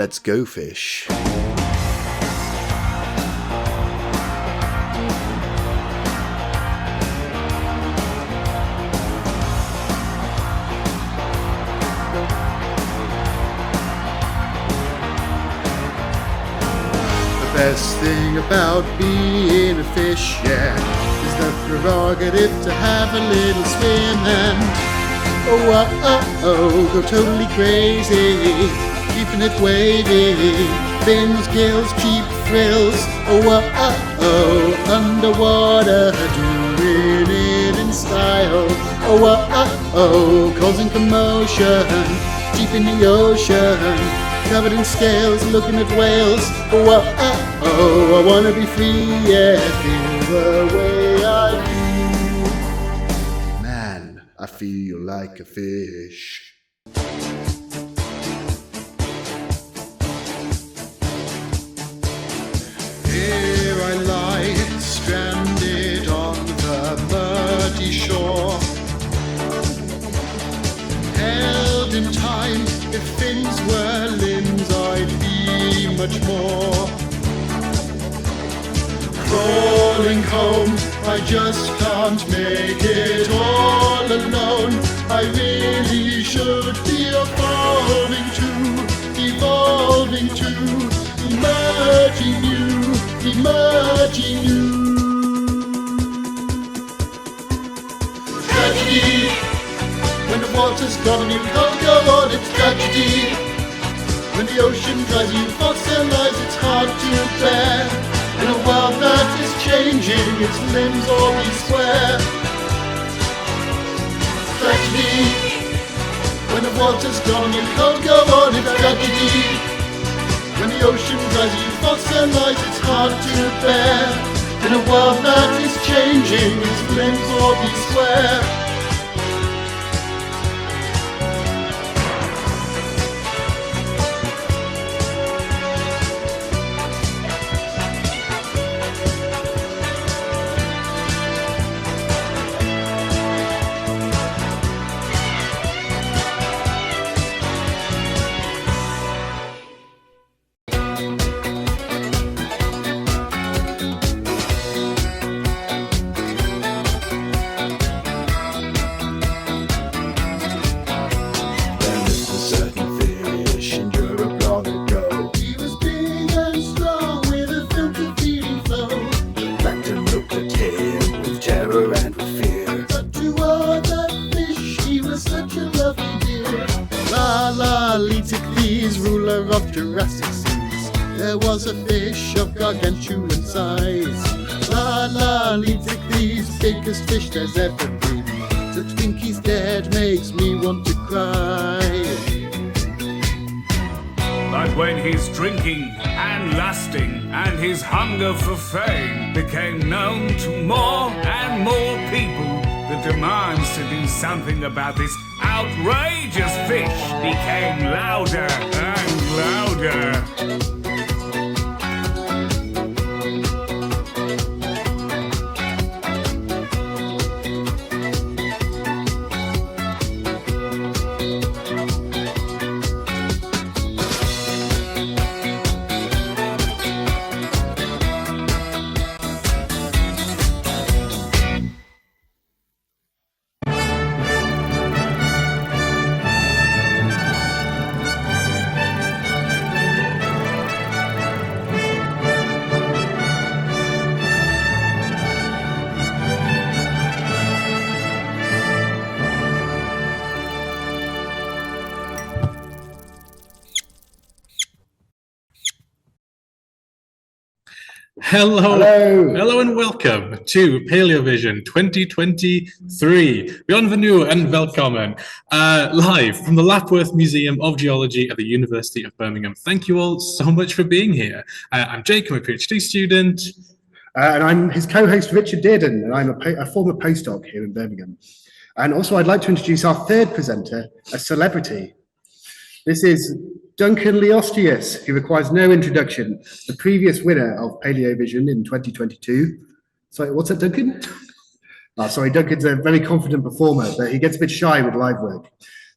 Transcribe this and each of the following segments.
let's go fish. The best thing about being a fish, yeah, is the prerogative to have a little swim and go totally crazy, keeping it wavy, fins, gills, cheap thrills, underwater, doing it in style, causing commotion, deep in the ocean, covered in scales, looking at whales, I wanna be free, yeah, feel the way I do. Man, I feel like a fish. Here I lie, stranded on the muddy shore, held in time. If fins were limbs, I'd be much more. Crawling home, I just can't make it all alone. I really should be evolving to, emerging you. Tragedy, when the water's gone and you can't go on, it's tragedy. When the ocean dries you fossilize, it's hard to bear. In a world that is changing, its limbs all be square. Tragedy, when the water's gone you can't go on, it's tragedy. When the ocean dries you fossilize, it's hard to bear. In a world that is changing, its limbs all be square. Jurassic seas, there was a fish of gargantuan size. La, these biggest fish there's ever been. To think he's dead makes me want to cry. But when his drinking and lusting and his hunger for fame became known to more and more people, the demands to do something about this outrageous fish became louder and louder. Hello and welcome to Palaeovision 2023. Bienvenue and welcome. Live from the Lapworth Museum of Geology at the University of Birmingham. Thank you all so much for being here. I'm Jake, I'm a PhD student. And I'm his co-host Richard Dearden, and I'm a former postdoc here in Birmingham. And also I'd like to introduce our third presenter, a celebrity. This is Duncan Leostius, who requires no introduction, the previous winner of Palaeovision in 2022. Sorry, what's that, Duncan? Oh, sorry, Duncan's a very confident performer, but he gets a bit shy with live work.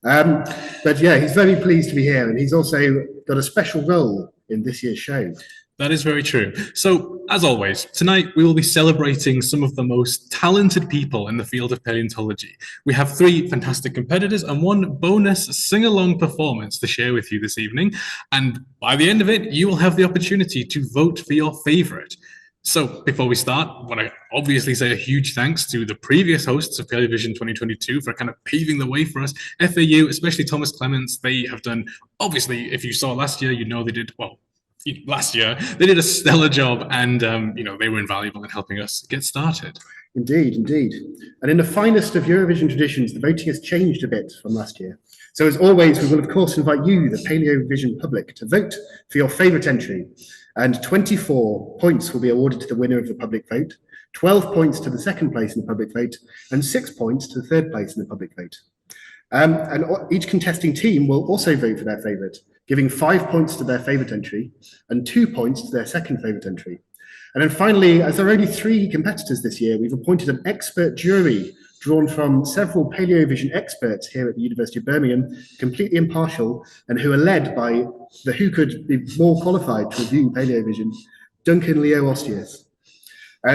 But yeah, he's very pleased to be here, and he's also got a special role in this year's show. That is very true. So, as always, tonight we will be celebrating some of the most talented people in the field of paleontology. We have 3 fantastic competitors and 1 bonus sing-along performance to share with you this evening. And by the end of it, you will have the opportunity to vote for your favorite. So, before we start, I want to obviously say a huge thanks to the previous hosts of Palaeovision 2022 for kind of paving the way for us. FAU, especially Thomas Clements, they have done, obviously, if you saw last year, you know they did, well, last year, they did a stellar job, and they were invaluable in helping us get started. Indeed, indeed. And in the finest of Eurovision traditions, the voting has changed a bit from last year. So as always, we will of course invite you, the Palaeovision public, to vote for your favourite entry. And 24 points will be awarded to the winner of the public vote, 12 points to the second place in the public vote, and 6 points to the third place in the public vote. And each contesting team will also vote for their favourite, giving 5 points to their favourite entry and 2 points to their second favourite entry. And then finally, as there are only 3 competitors this year, we've appointed an expert jury drawn from several Palaeovision experts here at the University of Birmingham, completely impartial, and who are led by who could be more qualified to review Palaeovision, Duncan Leo Ostius.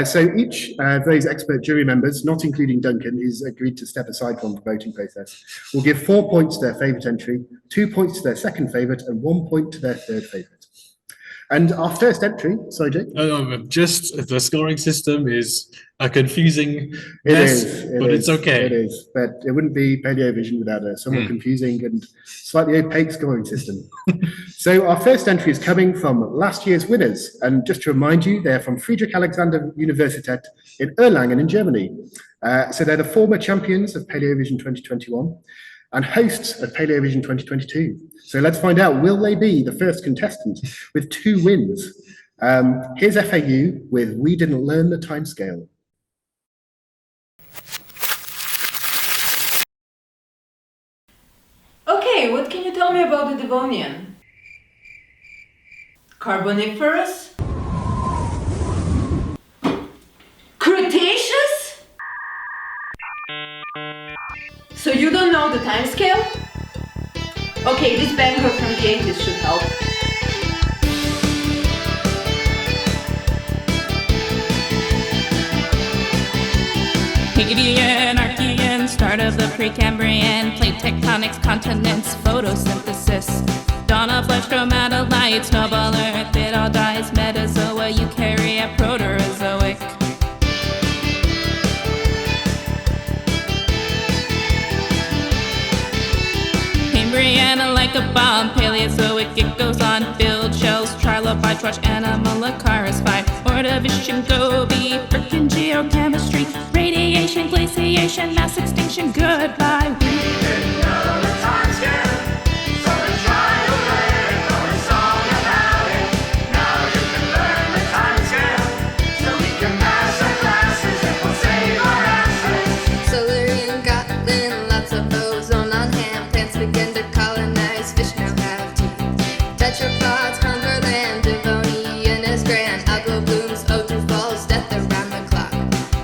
So each of those expert jury members, not including Duncan, who's agreed to step aside from the voting process, will give 4 points to their favourite entry, 2 points to their second favourite, and 1 point to their third favourite. And our first entry, sorry, Jake? Just the scoring system is a confusing mess, but it's okay. It is, but it wouldn't be Palaeovision without a somewhat confusing and slightly opaque scoring system. So our first entry is coming from last year's winners. And just to remind you, they're from Friedrich Alexander Universität in Erlangen in Germany. So they're the former champions of Palaeovision 2021 and hosts of Palaeovision 2022. So let's find out, will they be the first contestant with 2 wins? Here's FAU with We Didn't Learn the Timescale. Okay, what can you tell me about the Devonian? Carboniferous? Cretaceous? So you don't know the timescale? Okay, this banger from the 80s should help. Palladian, Archean, start of the Precambrian, plate tectonics, continents, photosynthesis, dawn of life, stromatolites, snowball earth, it all dies, metazoa, eukarya, proterozoic. Cambrian, like a bomb, Paleozoic, it goes on, build shells, trilobite, trotch, animal, Acaris, 5, Ordovician, Gobi, frickin' geochemistry, radiation, glaciation, mass extinction, goodbye. We didn't know the timescale, so we tried to learn, know a song about it. Now you can learn the timescale, so we can pass our classes and we'll save our asses. Silurian, Gotland, lots of ozone on hand. Plants begin to colonize, fish now have teeth. Tetrapods conquer land, Devonian is grand. Algal blooms, O2 falls, death around the clock.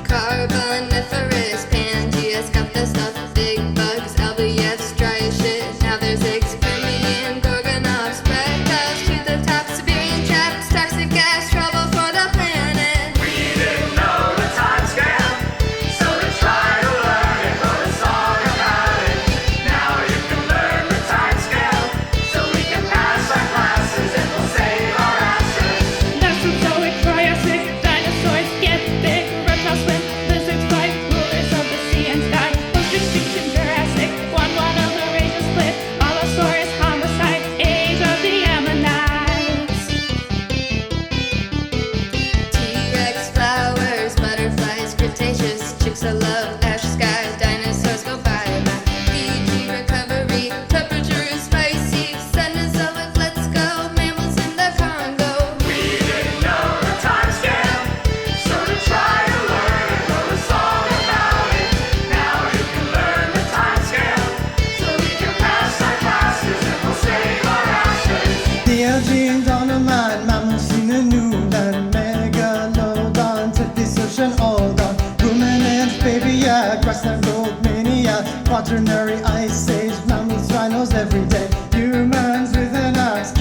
Carboniferous, Pangea's got the stuff. Big bugs, LBFs, dry as shit. Now there's Permian, Gorgonops, reptiles to the top. Siberian traps, toxic gas, trouble for the planet. We didn't know the timescale, so we tried to learn and wrote a song about it. Now you can learn the timescale, so we can pass our classes and we'll save our asses. Mesozoic, Triassic, dinosaurs get big, reptiles swim, lizards fly, rulers of the sea and sky, post-extinction Jurassic, one of the ranges split, Allosaurus, homicide, age of the ammonites. T-Rex, flowers, butterflies, Cretaceous, chicks of love, ash skies, dinosaurs go bye-bye. Fiji recovery, temperature is spicy, Cenozoic, let's go, mammals in the Congo. We didn't know the timescale, so we tried to learn and wrote a song about it. Now you can learn the timescale, so we can pass our classes and we'll save our asses. The genes on the line, mammals in the new land, megalodon, Tethys, all done. Ruminants, baby yak, grassland gold mania, quaternary ice age, mammals, rhinos every day. Humans with an axe,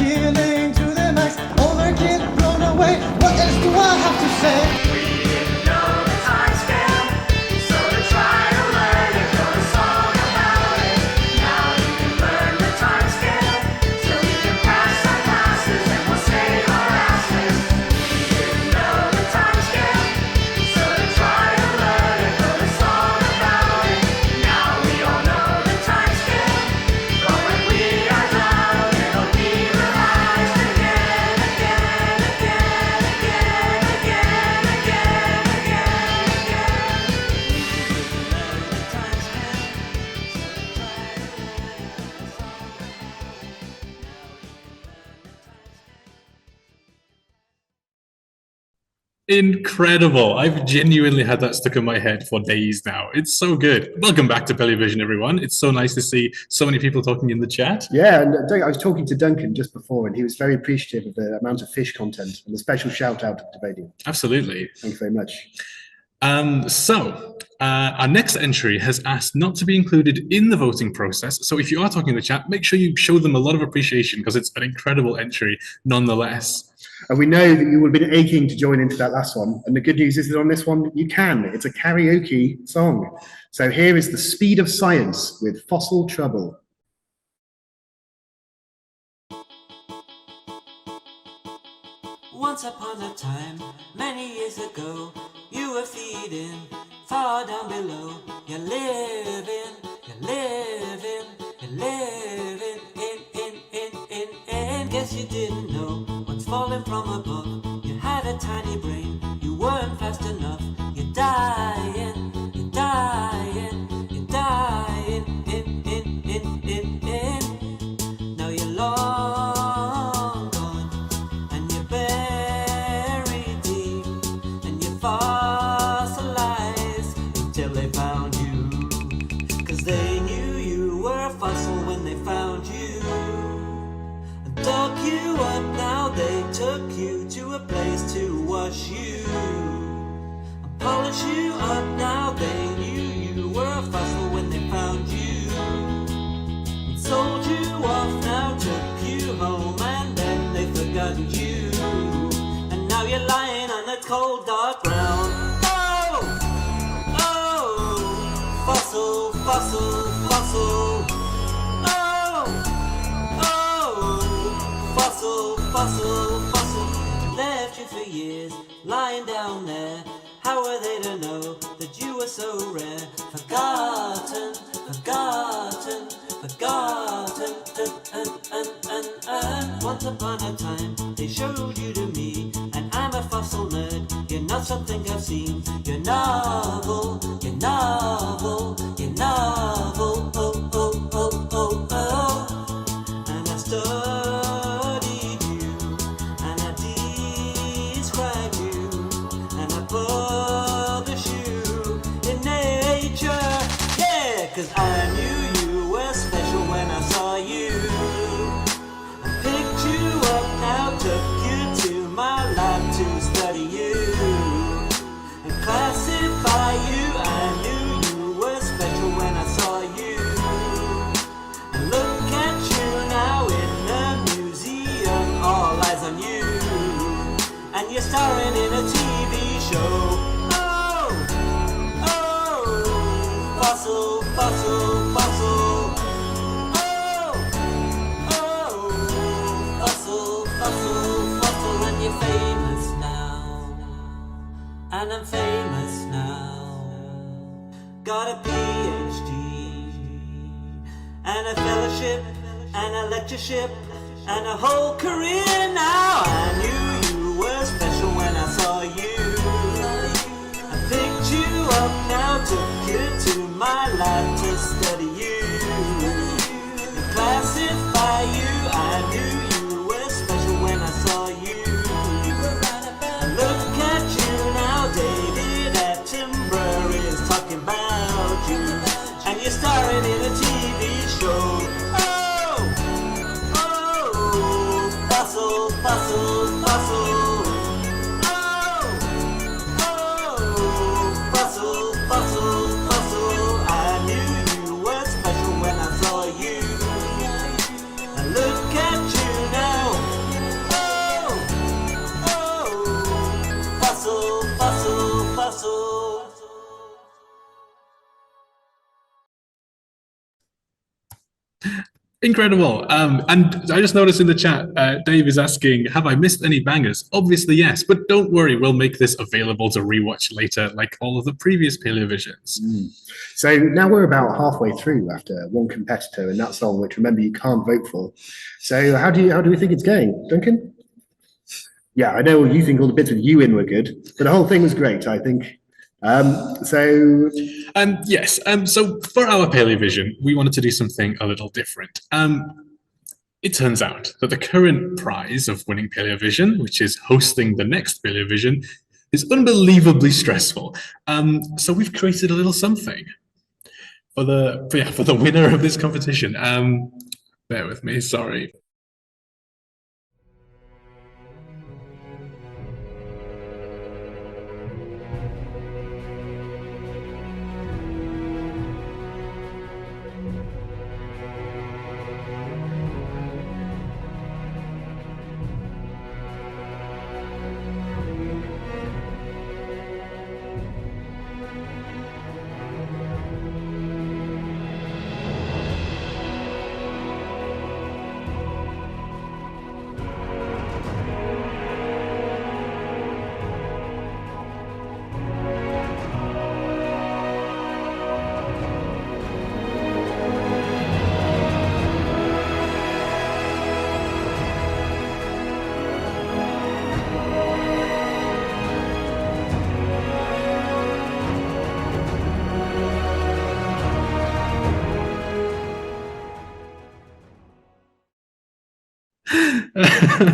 Incredible. I've genuinely had that stuck in my head for days now. It's so good. Welcome back to Palaeovision, everyone. It's so nice to see so many people talking in the chat. Yeah, and I was talking to Duncan just before, and he was very appreciative of the amount of fish content, and a special shout out to Debating. Absolutely. Thank you very much. Our next entry has asked not to be included in the voting process. So if you are talking in the chat, make sure you show them a lot of appreciation because it's an incredible entry nonetheless. And we know that you will have been aching to join into that last one. And the good news is that on this one, you can. It's a karaoke song. So here is The Speed of Science with Fossil Trouble. Once upon a time, many years ago, you were feeding far down below. You're living in. Guess you didn't know what's falling from above. You had a tiny brain, you weren't fast enough. You're dying. Now you're long gone, and you're buried deep, and you're fossilized until they found you. 'Cause they knew you were a fossil when they found you. And dug you up, now they took you to a place to wash you. And polish you up, now they knew you were a fossil when they found you. Sold you off, now took you home, and then they forgotten you. And now you're lying on the cold dark ground. Oh, fossil. Oh, fossil. Left you for years, lying down there. How were they to know that you were so rare? Forgotten. Once upon a time, they showed you to me, and I'm a fossil nerd. You're not something I've seen. You're novel. Oh. And I studied you, and I described you, and I published you in Nature. Yeah, 'cause I knew you were special when I saw you. I picked you up, now took you to my lab to study you and classify you. I knew you were special when I saw you. And look at you now in the museum, all eyes on you. And you're starring in a TV show. Oh, fossil. Fossil, and you're famous now, and I'm famous now. Got a PhD, and a fellowship, and a lectureship, and a whole career now. I knew you were special when I saw you. I picked you up, now took you to my lab to study you and classify you. I knew you were special when I saw you. And look at you now, David Attenborough is talking about you, and you're starring in a TV show. Oh, fossil. Fossil. I knew you were special when I saw you. And look at you now. Fossil. Incredible. And I just noticed in the chat, Dave is asking, have I missed any bangers? Obviously, yes, but don't worry, we'll make this available to rewatch later, like all of the previous Palaeovisions. So now we're about halfway through after one competitor in that song, which remember you can't vote for. So how do we think it's going, Duncan? Yeah, I know you think all the bits with you in were good, but the whole thing was great, I think. So for our Palaeovision, we wanted to do something a little different. It turns out that the current prize of winning Palaeovision, which is hosting the next Palaeovision, is unbelievably stressful. So we've created a little something for the winner of this competition. Bear with me, sorry.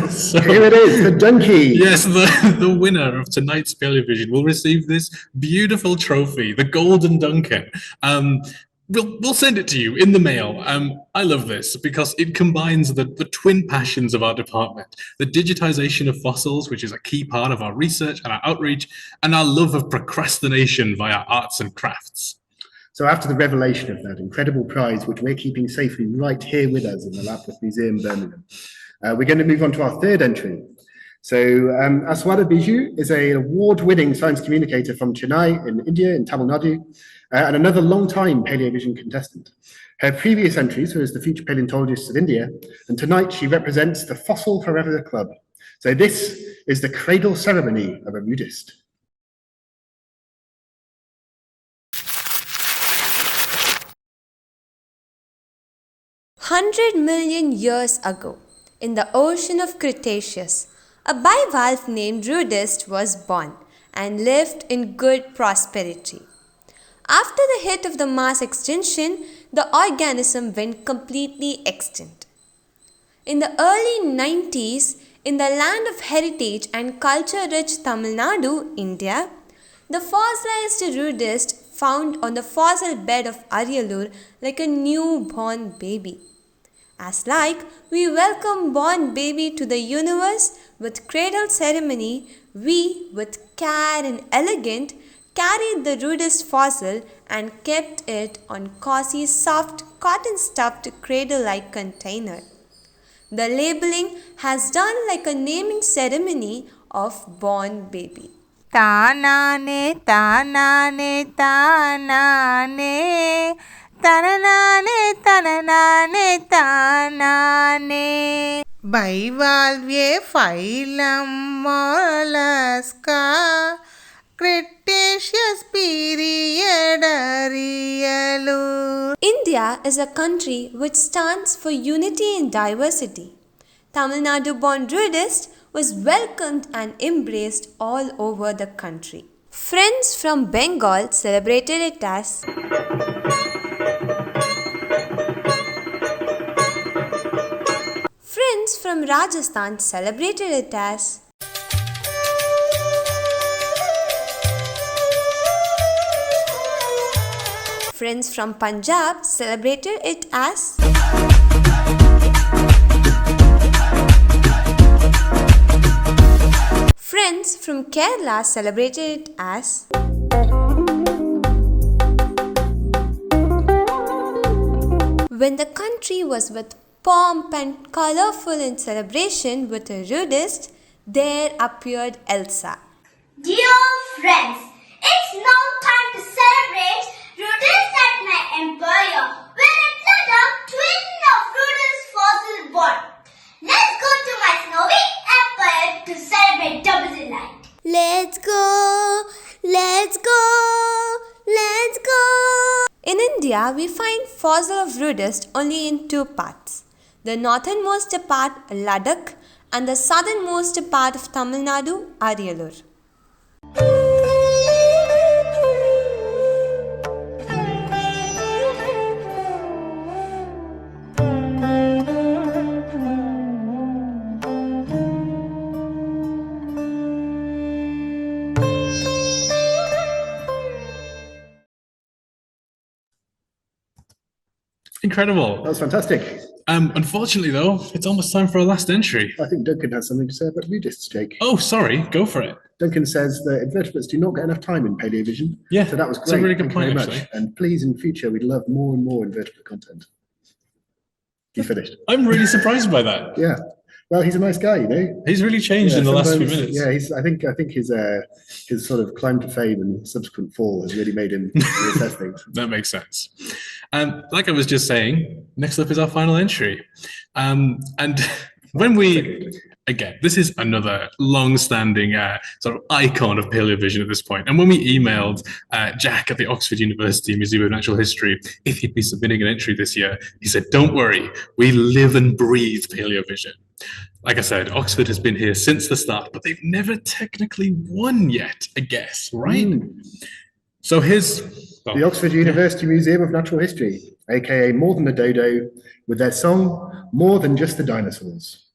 So, Here it is, the donkey. yes, the winner of tonight's Palaeovision will receive this beautiful trophy, the Golden Duncan. We'll send it to you in the mail. I love this because it combines the twin passions of our department, the digitization of fossils, which is a key part of our research and our outreach, and our love of procrastination via arts and crafts. So after the revelation of that incredible prize, which we're keeping safely right here with us in the Lapworth Museum, Birmingham, we're going to move on to our third entry. So Aswada Biju is an award-winning science communicator from Chennai in India, in Tamil Nadu, and another long-time Palaeovision contestant. Her previous entries were as the Future Paleontologists of India, and tonight she represents the Fossil Forever Club. So this is the cradle ceremony of a Rudist. Hundred million years ago, in the ocean of Cretaceous, a bivalve named Rudist was born and lived in good prosperity. After the hit of the mass extinction, the organism went completely extinct. In the early 90s, in the land of heritage and culture-rich Tamil Nadu, India, the fossilized Rudist found on the fossil bed of Ariyalur like a newborn baby. As like we welcome born baby to the universe with cradle ceremony, we, with care and elegance, carried the Rudist fossil and kept it on cozy, soft, cotton-stuffed cradle-like container. The labeling has done like a naming ceremony of born baby. Tanane, tanane, tanane. Tanane, tanane, tanane. Bivalve phylum mollusca, Cretaceous period Ariyalur. India is a country which stands for unity in diversity. Tamil Nadu born Rudist was welcomed and embraced all over the country. Friends from Bengal celebrated it as Friends from Rajasthan celebrated it as Friends from Punjab celebrated it as Friends from Kerala celebrated it as When the country was with pomp and colorful in celebration with a Rudist, there appeared Elsa. Dear friends, it's now time to celebrate Rudist at my employer, where another twin of Rudist fossil born. Let's go to my snowy empire to celebrate double delight. Let's go, let's go, let's go. In India, we find fossil of Rudist only in two parts. The northernmost part, Ladakh, and the southernmost part of Tamil Nadu, Ariyalur. Incredible. That was fantastic. Unfortunately, though, it's almost time for our last entry. I think Duncan has something to say about Rudist, Jake. Oh, sorry. Go for it. Duncan says that invertebrates do not get enough time in Palaeovision. Yeah, So that was great. it's a really good Thank you point, very much. actually. And please, in future, we'd love more and more invertebrate content. He's finished. I'm really surprised by that. Yeah. Well, he's a nice guy, you know. He's really changed in the last few minutes. Yeah, I think his sort of climb to fame and subsequent fall has really made him reassess things. That makes sense. Like I was just saying, next up is our final entry. And when we, again, this is another long-standing sort of icon of Palaeovision at this point. And when we emailed Jack at the Oxford University Museum of Natural History if he'd be submitting an entry this year, he said, "Don't worry, we live and breathe Palaeovision." Like I said, Oxford has been here since the start, but they've never technically won yet, I guess, right? So here's... The Oxford University Museum of Natural History, aka More Than a Dodo, with their song, More Than Just the Dinosaurs.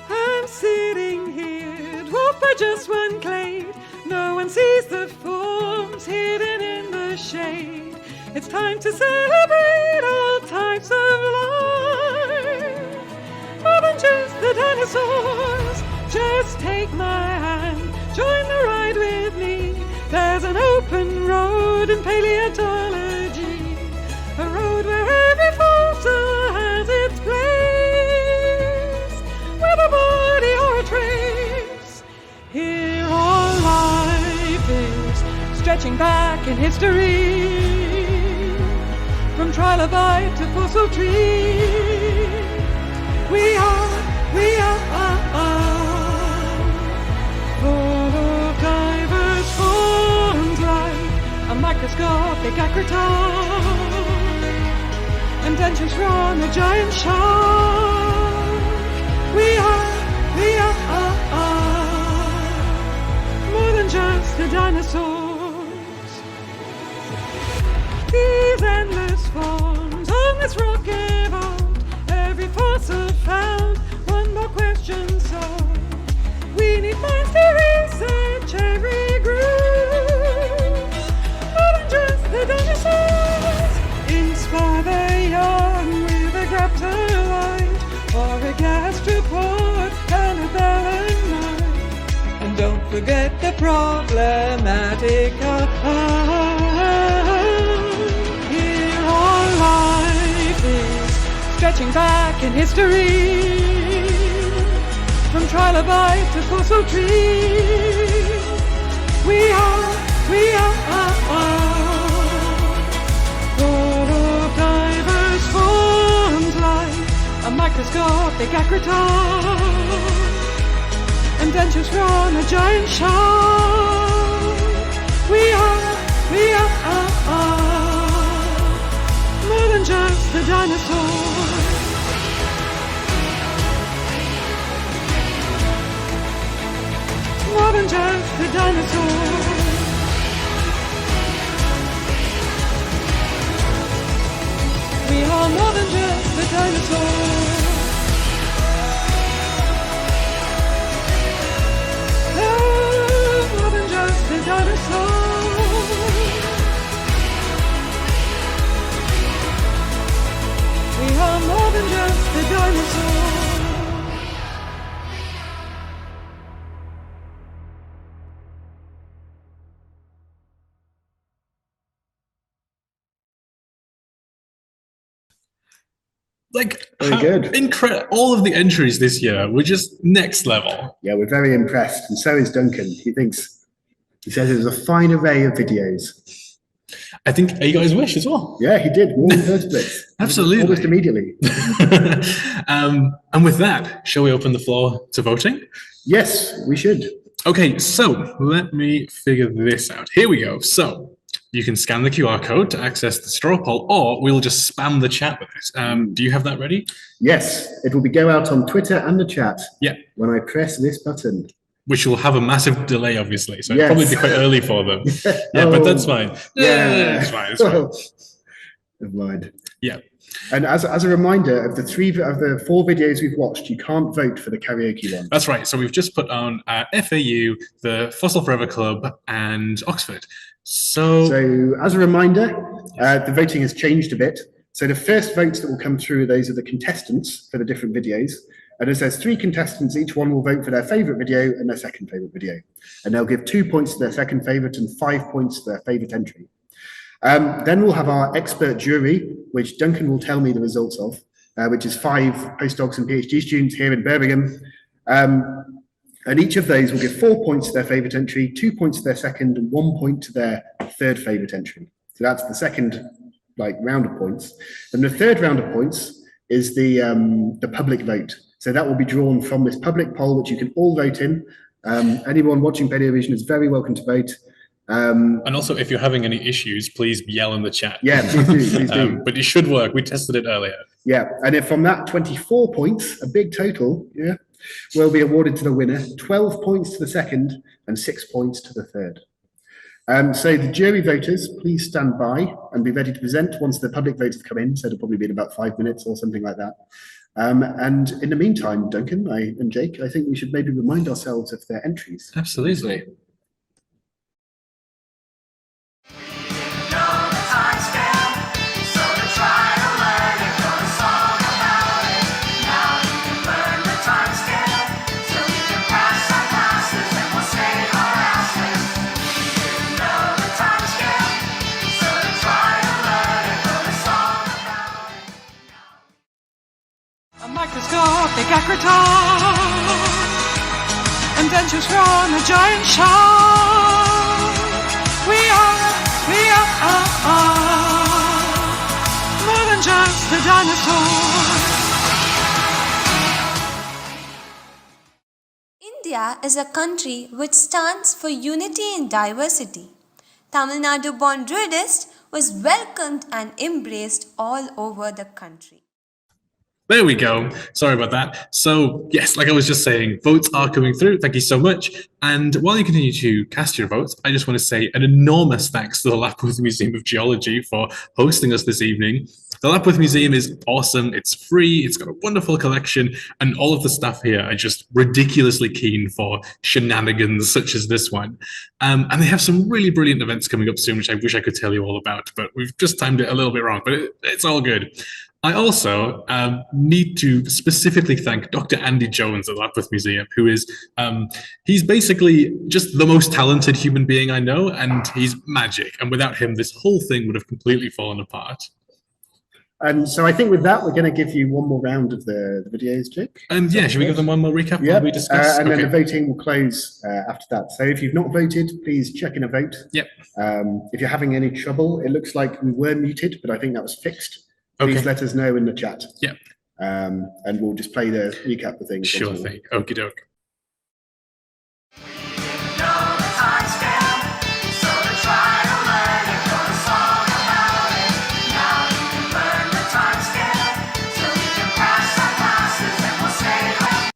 I'm sitting here, dwarfed by just one glade. No one sees the forms hidden in the shade. It's time to celebrate all types of life. More than just the dinosaurs. Just take my hand, join the ride with me. There's an open road in paleontology, a road where every fossil has its place, with a body or a trace. Here all life is stretching back in history, from trilobite to fossil tree. We are full of diverse forms like a microscopic acritarch and dentures from a giant shark. We are more than just the dinosaurs. These endless forms on this rock evolved, every fossil found, one more question solved. We need minds to research every group, more than just the dinosaurs. Inspire the young with a graptolite or a gastropod and a belemnite. And don't forget the problematic here all life is stretching back in history, from trilobite to fossil tree. We are full of diverse forms like a microscopic acritarch and dentures from a giant shark. We are more than just the dinosaurs. More than just the dinosaurs. We are more than just the dinosaurs. Oh, more than just the dinosaurs. We are more than just the dinosaurs. Like, Very good. All of the entries this year were just next level. Yeah, we're very impressed, and so is Duncan. He says it was a fine array of videos. I think he got his wish as well. Yeah, he did. More invertebrates. Absolutely. Almost immediately. And with that, shall we open the floor to voting? Yes, we should. Okay, so let me figure this out. Here we go. So you can scan the QR code to access the straw poll, or we'll just spam the chat with it. Do you have that ready? Yes, it will go out on Twitter and the chat. Yeah. When I press this button. which will have a massive delay, obviously. So it'll Yes. probably be quite early for them. Yeah, but that's fine. Yeah. It's fine. It's fine. Never mind. Yeah. And as a reminder, of the 4 videos we've watched, you can't vote for the karaoke one. That's right. So we've just put on FAU, the Fossil Forever Club, and Oxford. So as a reminder, the voting has changed a bit. So the first votes that will come through, those are the contestants for the different videos. And as there's 3 contestants, each one will vote for their favourite video and their second favourite video. And they'll give 2 points to their second favourite and 5 points to their favourite entry. Then we'll have our expert jury, which Duncan will tell me the results of, which is 5 postdocs and PhD students here in Birmingham. And each of those will give 4 points to their favourite entry, 2 points to their second, and 1 point to their third favourite entry. So that's the second round of points. And the third round of points is the public vote. So that will be drawn from this public poll, which you can all vote in. Anyone watching Palaeovision is very welcome to vote. And also, if you're having any issues, please yell in the chat. Yeah, please do, please do. But it should work. We tested it earlier. Yeah, and if from that 24 points, a big total, will be awarded to the winner, 12 points to the second, and 6 points to the third. So the jury voters, please stand by and be ready to present once the public votes have come in. So it'll probably be in about 5 minutes or something like that. And in the meantime, Duncan and Jake, I think we should maybe remind ourselves of their entries. Absolutely. A microscopic acritar, and dentures from a giant shark. We are more than just a dinosaur. India is a country which stands for unity in diversity. Tamil Nadu-born Rudist was welcomed and embraced all over the country. There we go. Sorry about that. So, yes, like I was just saying, votes are coming through. Thank you so much. And while you continue to cast your votes, I just want to say an enormous thanks to the Lapworth Museum of Geology for hosting us this evening. The Lapworth Museum is awesome. It's free. It's got a wonderful collection. And all of the staff here are just ridiculously keen for shenanigans such as this one. And they have some really brilliant events coming up soon, which I wish I could tell you all about. But we've just timed it a little bit wrong. But it's all good. I also need to specifically thank Dr. Andy Jones at the Lapworth Museum, who is, he's basically just the most talented human being I know, and he's magic. And without him, this whole thing would have completely fallen apart. And so I think with that, we're going to give you one more round of the videos, Jake. Yeah, should we give them one more recap? Yeah, we discuss? and then the voting will close after that. So if you've not voted, please check in a vote. Yep. If you're having any trouble, it looks like we were muted, but I think that was fixed. Please let us know in the chat. Yep. And we'll just play the recap of things. Sure thing. Okie doke.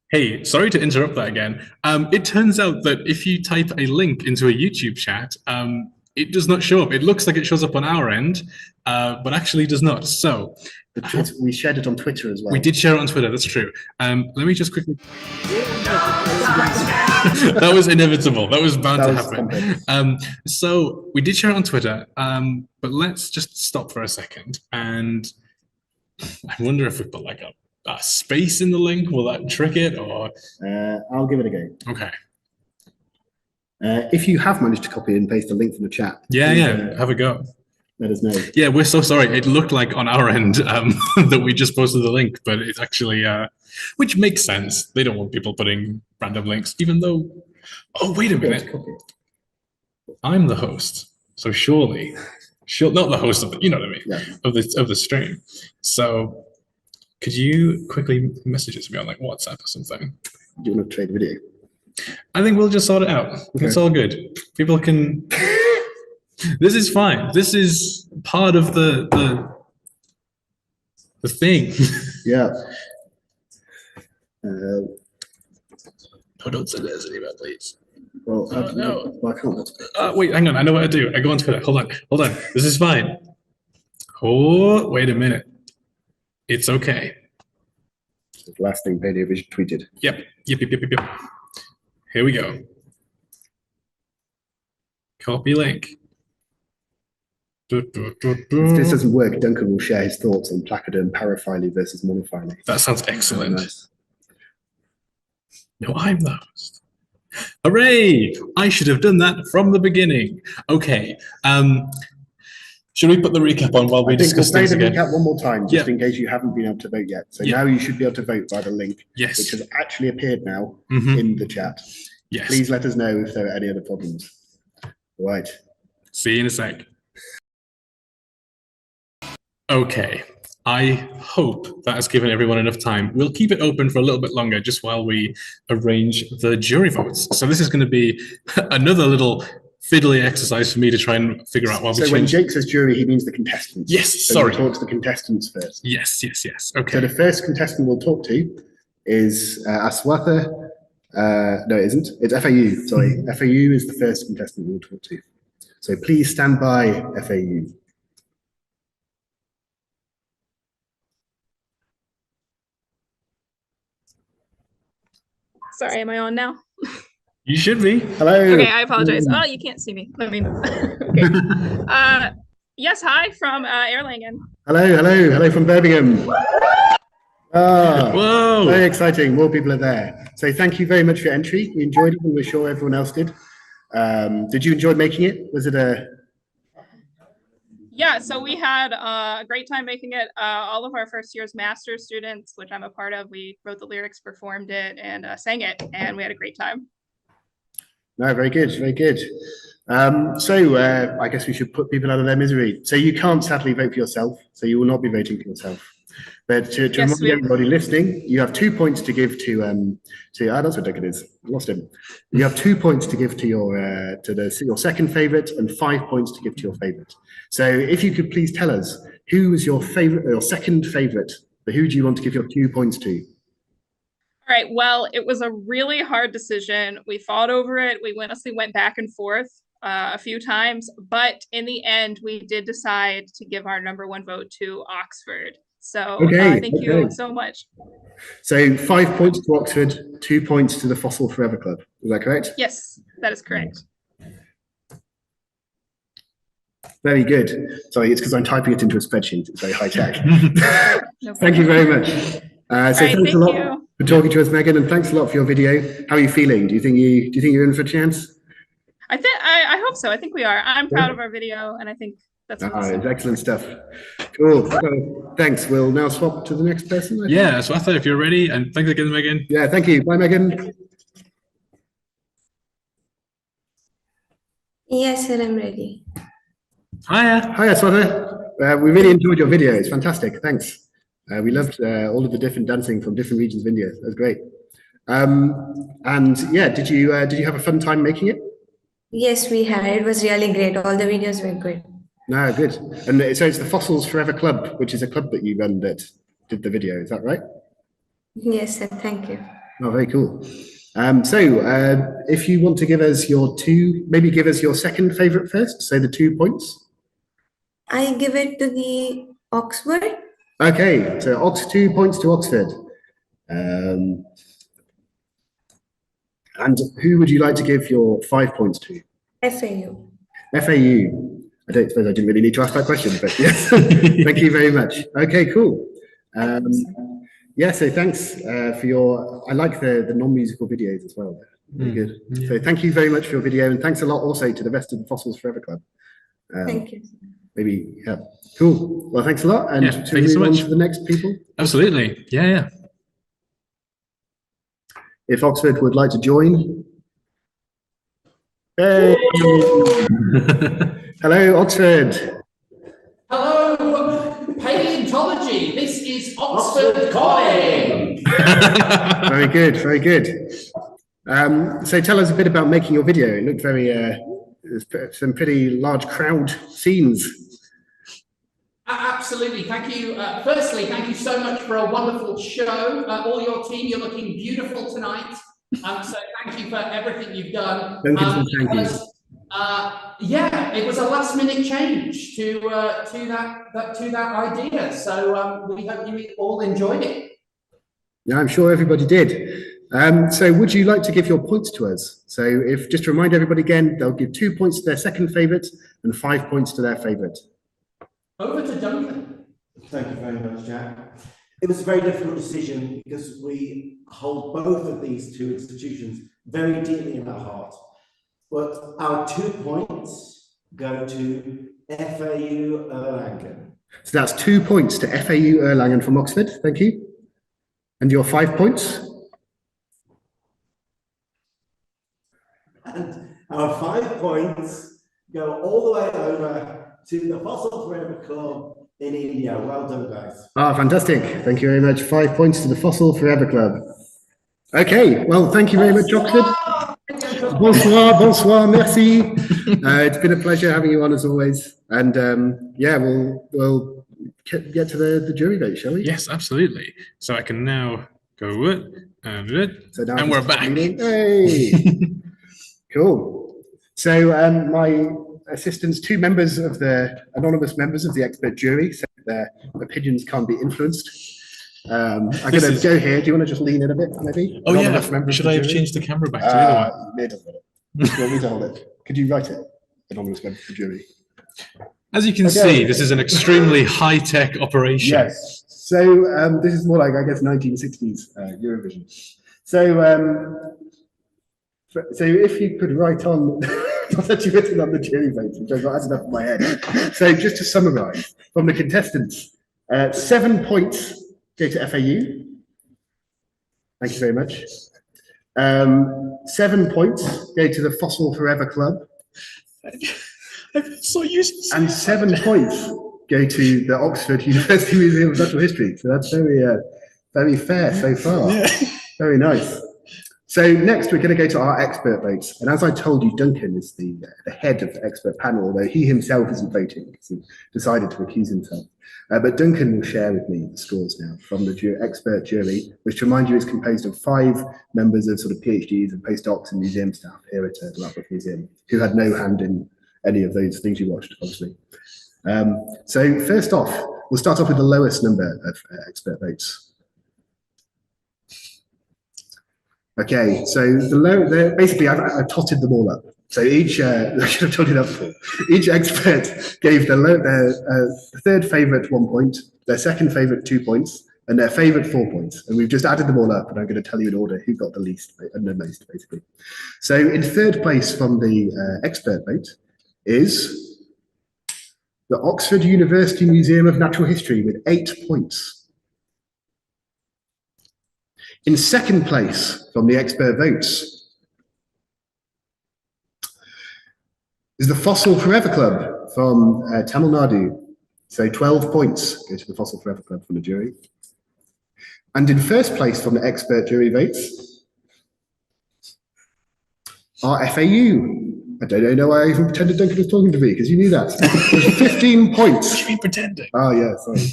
Hey, sorry to interrupt that again. It turns out that if you type a link into a YouTube chat, it does not show up. It looks like it shows up on our end, but actually does not. So we shared it on Twitter as well. We did share it on Twitter. That's true. Let me just quickly. That was inevitable. That was bound to happen. So we did share it on Twitter, but let's just stop for a second. And I wonder if we put like a space in the link. Will that trick it? Or I'll give it a go. Okay. If you have managed to copy and paste a link from the chat, have a go. Let us know. Yeah, we're so sorry. It looked like on our end that we just posted the link, but it's actually, which makes sense. They don't want people putting random links, even though. Oh, wait a minute. I'm the host, so surely, not the host of the, you know what I mean, of the stream. So, could you quickly message it to me on like WhatsApp or something? Do you want to trade the video? I think we'll just sort it out. Okay. It's all good. People can. This is fine. This is part of the thing. Yeah. Oh, don't send it as an email, please. Well, No. well, I can't. Wait, hang on. I know what to do. I go on Twitter. Hold on. This is fine. Oh, wait a minute. It's okay. The last thing Palaeovision tweeted. Yep. Here we go. Copy link. If this doesn't work, Duncan will share his thoughts on placoderm paraphily versus monophily. That sounds excellent. Nice. No, I'm the host. Hooray! I should have done that from the beginning. Okay. Should we put the recap on while we discuss things again? We'll play the recap one more time, just in case you haven't been able to vote yet. So now you should be able to vote by the link, which has actually appeared now in the chat. Yes. Please let us know if there are any other problems. All right. See you in a sec. Okay. I hope that has given everyone enough time. We'll keep it open for a little bit longer just while we arrange the jury votes. So this is going to be another little fiddly exercise for me to try and figure out what we So when Jake says jury, he means the contestants. Yes, so sorry. We'll talk to the contestants first. Yes. Okay. So the first contestant we'll talk to is Aswatha. No, it isn't. It's FAU. Sorry. FAU is the first contestant we'll talk to. So please stand by, FAU. Sorry, am I on now? You should be. Hello. Okay, I apologize. Oh, you can't see me. Let me move. Okay. Yes, hi from Erlangen. Hello from Birmingham. Whoa. Very exciting. More people are there. So thank you very much for your entry. We enjoyed it and we're sure everyone else did. Did you enjoy making it? Was it a... Yeah, so we had a great time making it. All of our first year's master's students, which I'm a part of, we wrote the lyrics, performed it, and sang it, and we had a great time. No, very good, very good. So I guess we should put people out of their misery. So you can't sadly vote for yourself, so you will not be voting for yourself. But to remind everybody listening, you have 2 points to give to that's what Duncan is. I lost him. You have 2 points to give to your second favourite and 5 points to give to your favourite. So if you could please tell us who was your favourite or your second favourite, but who do you want to give your 2 points to? All right, well, it was a really hard decision. We fought over it. We honestly went back and forth a few times, but in the end, we did decide to give our #1 vote to Oxford. So thank you so much. So 5 points to Oxford, 2 points to the Fossil Forever Club. Is that correct? Yes, that is correct. Very good. Sorry, it's because I'm typing it into a spreadsheet. It's very high tech. Thank you very much. Thanks a lot for talking to us, Megan, and thanks a lot for your video. How are you feeling? Do you think you're in for a chance? I hope so. I think we are. I'm proud of our video, and I think that's it's excellent stuff. Cool. So, thanks. We'll now swap to the next person. Yeah, Swatha, if you're ready, and thanks again, Megan. Yeah, thank you. Bye, Megan. Yes, sir, I'm ready. Hiya. Hiya, Swatha. We really enjoyed your video. It's fantastic. Thanks. We loved all of the different dancing from different regions of India. That was great. And yeah, did you have a fun time making it? Yes, we had. It was really great. All the videos were good. No, good. And so it's the Fossils Forever Club, which is a club that you run that did the video. Is that right? Yes, sir. Thank you. Oh, very cool. If you want to give us maybe give us your second favorite first, say the 2 points. I give it to the Oxford. Okay, so 2 points to Oxford. And who would you like to give your 5 points to? FAU. FAU. I don't suppose I didn't really need to ask that question, but yes, thank you very much. Okay, cool. Yeah, so thanks for I like the non-musical videos as well. Very good. Yeah. So thank you very much for your video, and thanks a lot also to the rest of the Fossils Forever Club. Thank you. Maybe, yeah. Cool. Well, thanks a lot. And thank you so much. To the next people? Absolutely. Yeah. If Oxford would like to join. Hey. Hello, Oxford. Hello, paleontology. This is Oxford calling. Very good, very good. So tell us a bit about making your video. It looked very, some pretty large crowd scenes. Absolutely. Thank you. Firstly, thank you so much for a wonderful show. All your team, you're looking beautiful tonight. So thank you for everything you've done. Duncan says thank you. Yeah, it was a last-minute change to that idea. So we hope you all enjoyed it. Yeah, I'm sure everybody did. So would you like to give your points to us? So if, just to remind everybody again, they'll give 2 points to their second favourite and 5 points to their favourite. Over to Duncan. Thank you very much, Jack. It was a very difficult decision because we hold both of these two institutions very deeply in our heart. But our 2 points go to FAU Erlangen. So that's 2 points to FAU Erlangen from Oxford. Thank you. And your 5 points? And our 5 points go all the way over to the Fossil Forever Club in India. Well done, guys. Ah, fantastic. Thank you very much. 5 points to the Fossil Forever Club. Okay, well, thank you very much, Oxford. Bonsoir, bonsoir, merci. It's been a pleasure having you on as always. And yeah, we'll get to the jury vote, shall we? Yes, absolutely. So I can now go and we're back. Hey, cool. So my assistants, 2 members of the anonymous members of the expert jury, said their opinions can't be influenced. I'm going to go here. Do you want to just lean in a bit, maybe? Oh yeah. Should I have changed the camera back to the other one? It doesn't matter. You want me to hold it? Could you write it? Anonymous member of the jury. As you can see, this is an extremely high-tech operation. Yes. So this is more like, I guess, 1960s Eurovision. So so if you could write on, not that you've written on the jury votes, which I've got added up in my head. So just to summarise, from the contestants, 7 points go to FAU. Thank you very much. 7 points go to the Fossil Forever Club. I'm so used to and 7 points go to the Oxford University Museum of Natural History. So that's very fair so far. Yeah. Very nice. So next we're going to go to our expert votes. And as I told you, Duncan is the head of the expert panel, although he himself isn't voting because he decided to recuse himself. But Duncan will share with me the scores now from the expert jury, which to remind you is composed of 5 members of sort of PhDs and postdocs and museum staff here at the Lapworth Museum, who had no hand in any of those things you watched, obviously. So first off, we'll start off with the lowest number of expert votes. Okay, so basically I've totted them all up. So each, I should have told you that before. Each expert gave their third favourite 1 point, their second favourite 2 points, and their favourite 4 points. And we've just added them all up, and I'm going to tell you in order who got the least and the most, basically. So in third place from the expert vote is the Oxford University Museum of Natural History with 8 points. In second place from the expert votes is the Fossil Forever Club from Tamil Nadu. So 12 points go to the Fossil Forever Club from the jury. And in first place from the expert jury votes are FAU. I don't know why I even pretended Duncan was talking to me, because you knew that. There's 15 points. Should be pretending. Oh yeah, sorry.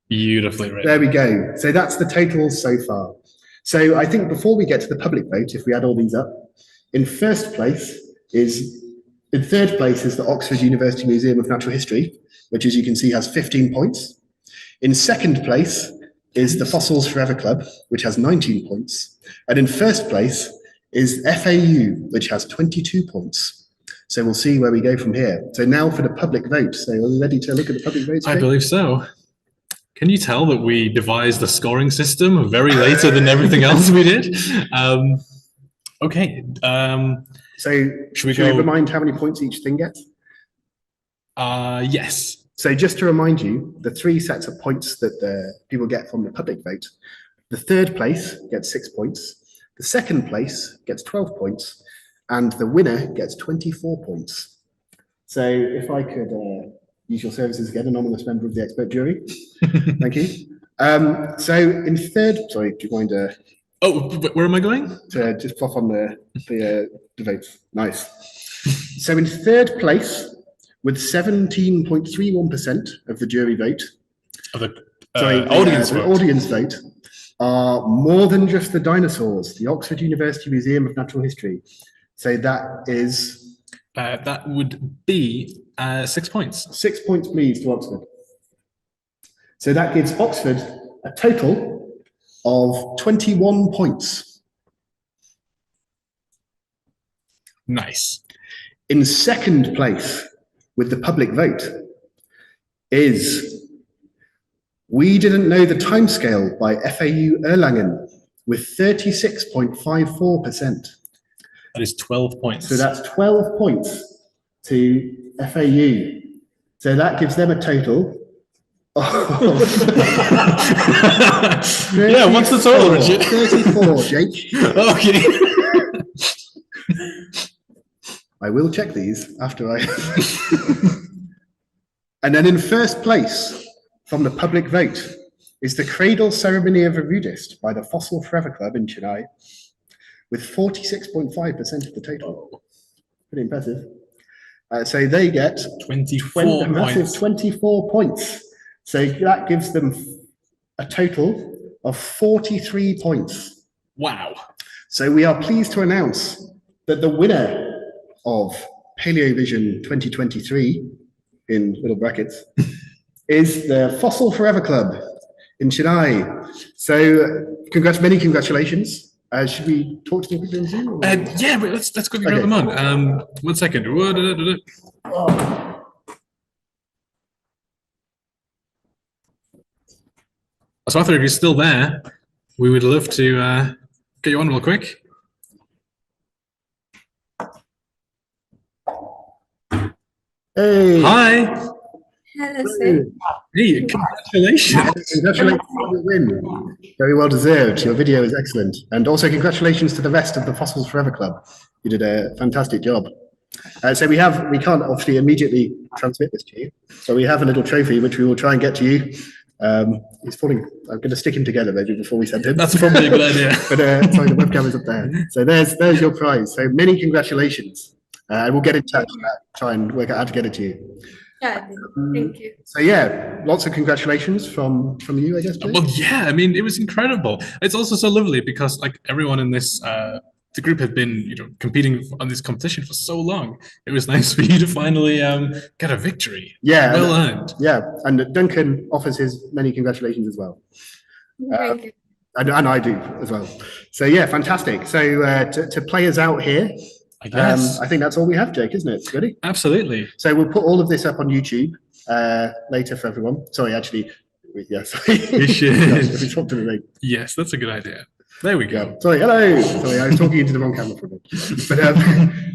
Beautifitly written. There we go. So that's the totals so far. So I think before we get to the public vote, if we add all these up, in third place is the Oxford University Museum of Natural History, which, as you can see, has 15 points. In second place is the Fossils Forever Club, which has 19 points. And in first place is FAU, which has 22 points. So we'll see where we go from here. So now for the public vote. So are we ready to look at the public votes? I believe so. Can you tell that we devised the scoring system very later than everything else we did? Okay. So should we remind how many points each thing gets? Yes. So just to remind you, the 3 sets of points that the people get from the public vote, the third place gets 6 points, the second place gets 12 points, and the winner gets 24 points. So if I could use your services again, anonymous member of the expert jury. Thank you. So in third, sorry, do you mind? Oh, where am I going? To just pop on the votes. Nice. So in third place, with 17.31% of the jury vote, of the audience vote, are more than just the dinosaurs, the Oxford University Museum of Natural History. So that is... that would be 6 points. 6 points, please, to Oxford. So that gives Oxford a total of 21 points. Nice. In second place, with the public vote, is We Didn't Know the Timescale by FAU Erlangen with 36.54%. That is 12 points. So that's 12 points to FAU. So that gives them a total of... Yeah, what's the total, Richard? 34, Jake. Okay. I will check these after I... And then in first place, from the public vote, is the Cradle Ceremony of a Rudist by the Fossil Forever Club in Chennai, with 46.5% of the total. Pretty impressive. So they get 24 massive points. 24 points. So that gives them a total of 43 points. Wow. So we are pleased to announce that the winner of Palaeovision 2023, in little brackets, is the Fossil Forever Club in Chennai. So many congratulations. Should we talk to them quickly on Zoom? Yeah, but let's quickly grab them on. 1 second. So Arthur, if you're still there, we would love to get you on real quick. Hey. Hi. Hello, sir. Hey, congratulations. Congratulations on your win. Very well deserved. Your video is excellent. And also congratulations to the rest of the Fossils Forever Club. You did a fantastic job. So we can't obviously immediately transmit this to you, but we have a little trophy which we will try and get to you. He's falling. I'm going to stick him together maybe before we send him. That's probably a good idea. But sorry, the webcam is up there. So there's your prize. So many congratulations. And we'll get in touch and try and work out how to get it to you. Yeah, thank you. So yeah, lots of congratulations from you, I guess. Please. Well, yeah, I mean, it was incredible. It's also so lovely because like everyone in this the group had been competing on this competition for so long. It was nice for you to finally get a victory. Yeah, well earned. Yeah, and Duncan offers his many congratulations as well. Thank you. And I do as well. So yeah, fantastic. So to play us out here, I guess. I think that's all we have, Jake, isn't it? Ready? Absolutely. So we'll put all of this up on YouTube later for everyone. Sorry, actually, yes. We should. We swapped to the name. Yes, that's a good idea. There we go. Yeah. Sorry, hello. Sorry, I was talking into the wrong camera for a bit. But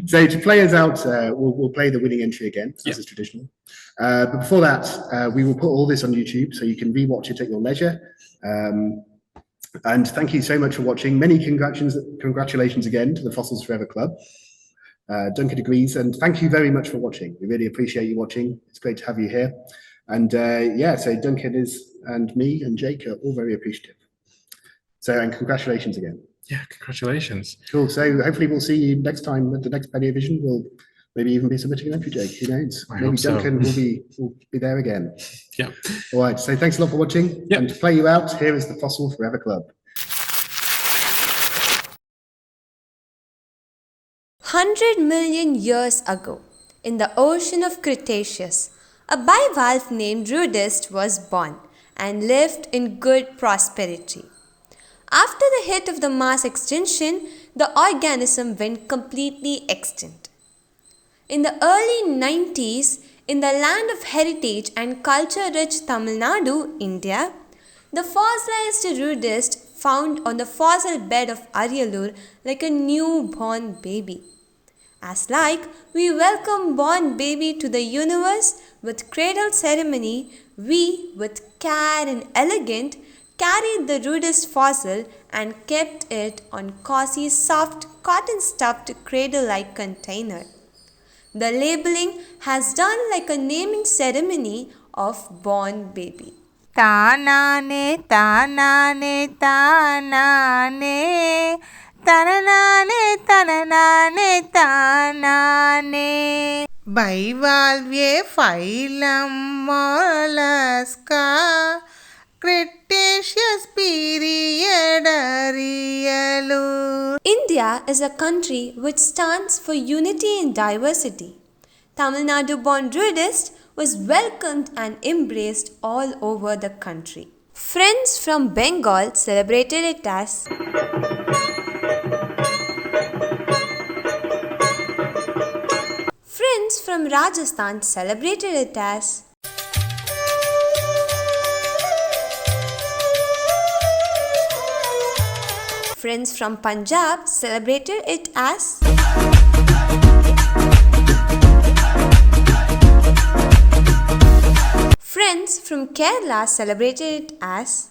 so to play us out, we'll play the winning entry again, as is traditional. But before that, we will put all this on YouTube so you can rewatch it at your leisure. And thank you so much for watching. Many congratulations again to the Fossils Forever Club. Duncan agrees, and thank you very much for watching. We really appreciate you watching. It's great to have you here. And yeah, so Duncan and me and Jake are all very appreciative. So, and congratulations again. Yeah, congratulations. Cool. So hopefully we'll see you next time at the next Palaeovision. We'll maybe even be submitting an entry, Jake. Who knows? Maybe Duncan will be there again. Yeah. All right. So thanks a lot for watching. Yep. And to play you out, here is the Fossil Forever Club. 100 million years ago, in the ocean of Cretaceous, a bivalve named Rudist was born and lived in good prosperity. After the hit of the mass extinction, the organism went completely extinct. In the early 90s, in the land of heritage and culture-rich Tamil Nadu, India, the fossilized Rudist found on the fossil bed of Ariyalur like a newborn baby. As like we welcome born baby to the universe with cradle ceremony, we, with care and elegant, carried the Rudist fossil and kept it on cozy, soft, cotton-stuffed cradle-like container. The labeling has done like a naming ceremony of born baby. Tanane, tanane, tanane, tanane, tanane, tanane. Bivalve phylum mollusca. Cretaceous period ariyalu. India is a country which stands for unity in diversity. Tamil Nadu born Rudist was welcomed and embraced all over the country. Friends from Bengal celebrated it as Friends from Rajasthan celebrated it as Friends from Punjab celebrated it as Friends from Kerala celebrated it as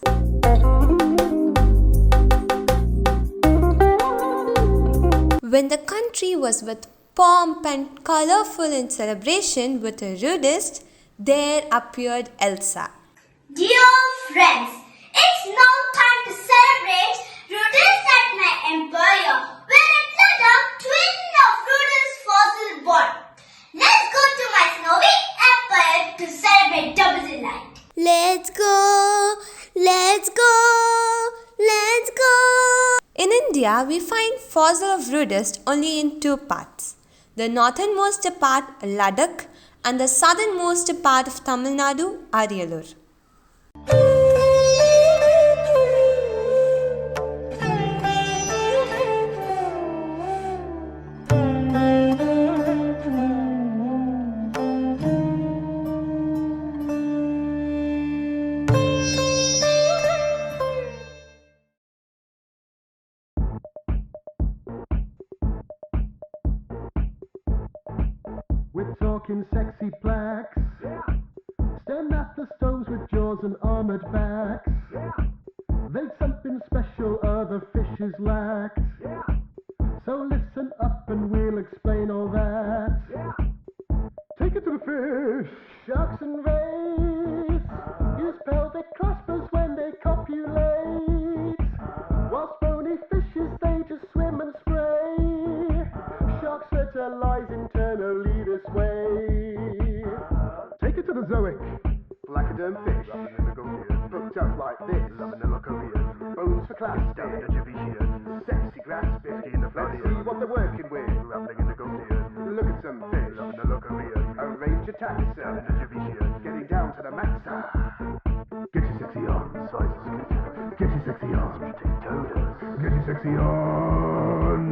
When the country was with pomp and colorful in celebration with a Rudist, there appeared Elsa. Dear friends, it's now time to celebrate Rudist at my employer, where I put a twin of Rudist fossil body. Let's go to my snowy empire to celebrate double delight. Let's go, let's go, let's go. In India, we find fossil of Rudist only in two parts. The northernmost part, Ladakh, and the southernmost part of Tamil Nadu, Ariyalur. We're talking sexy blacks. Stand at the stoves with jaws and armored backs. They've something special other fishes lacked. So listen up and we'll explain all that. Take it to the fish. Sharks and rays use pelvic claspers when they copulate. Whilst bony fishes, they just swim and spray. Sharks fertilize internally this way. Take it to the zoic. Placoderm fish. Hooked up like this. Bones for class day. Sexy grass fish in the flood. See what they're working with. Look at some fish. Arrange a taxa. Getting down to the maxa. Get your sexy on. Get your sexy on. Get your sexy on.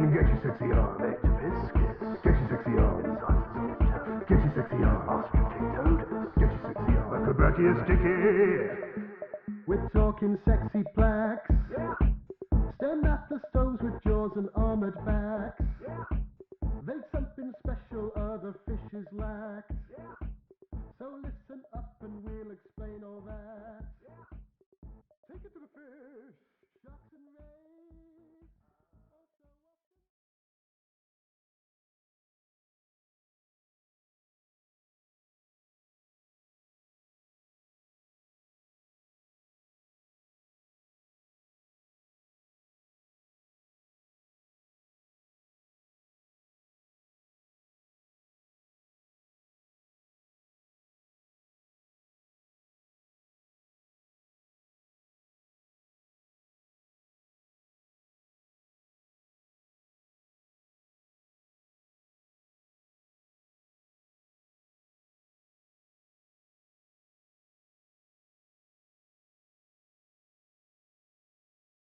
Get your sexy on. Get your sexy on. Get your sexy on. Get your sexy on. Like a backy is sticky. We're talking sexy blacks. Stand at the stoves with jaws and armored backs. They've something special other fishes lacked.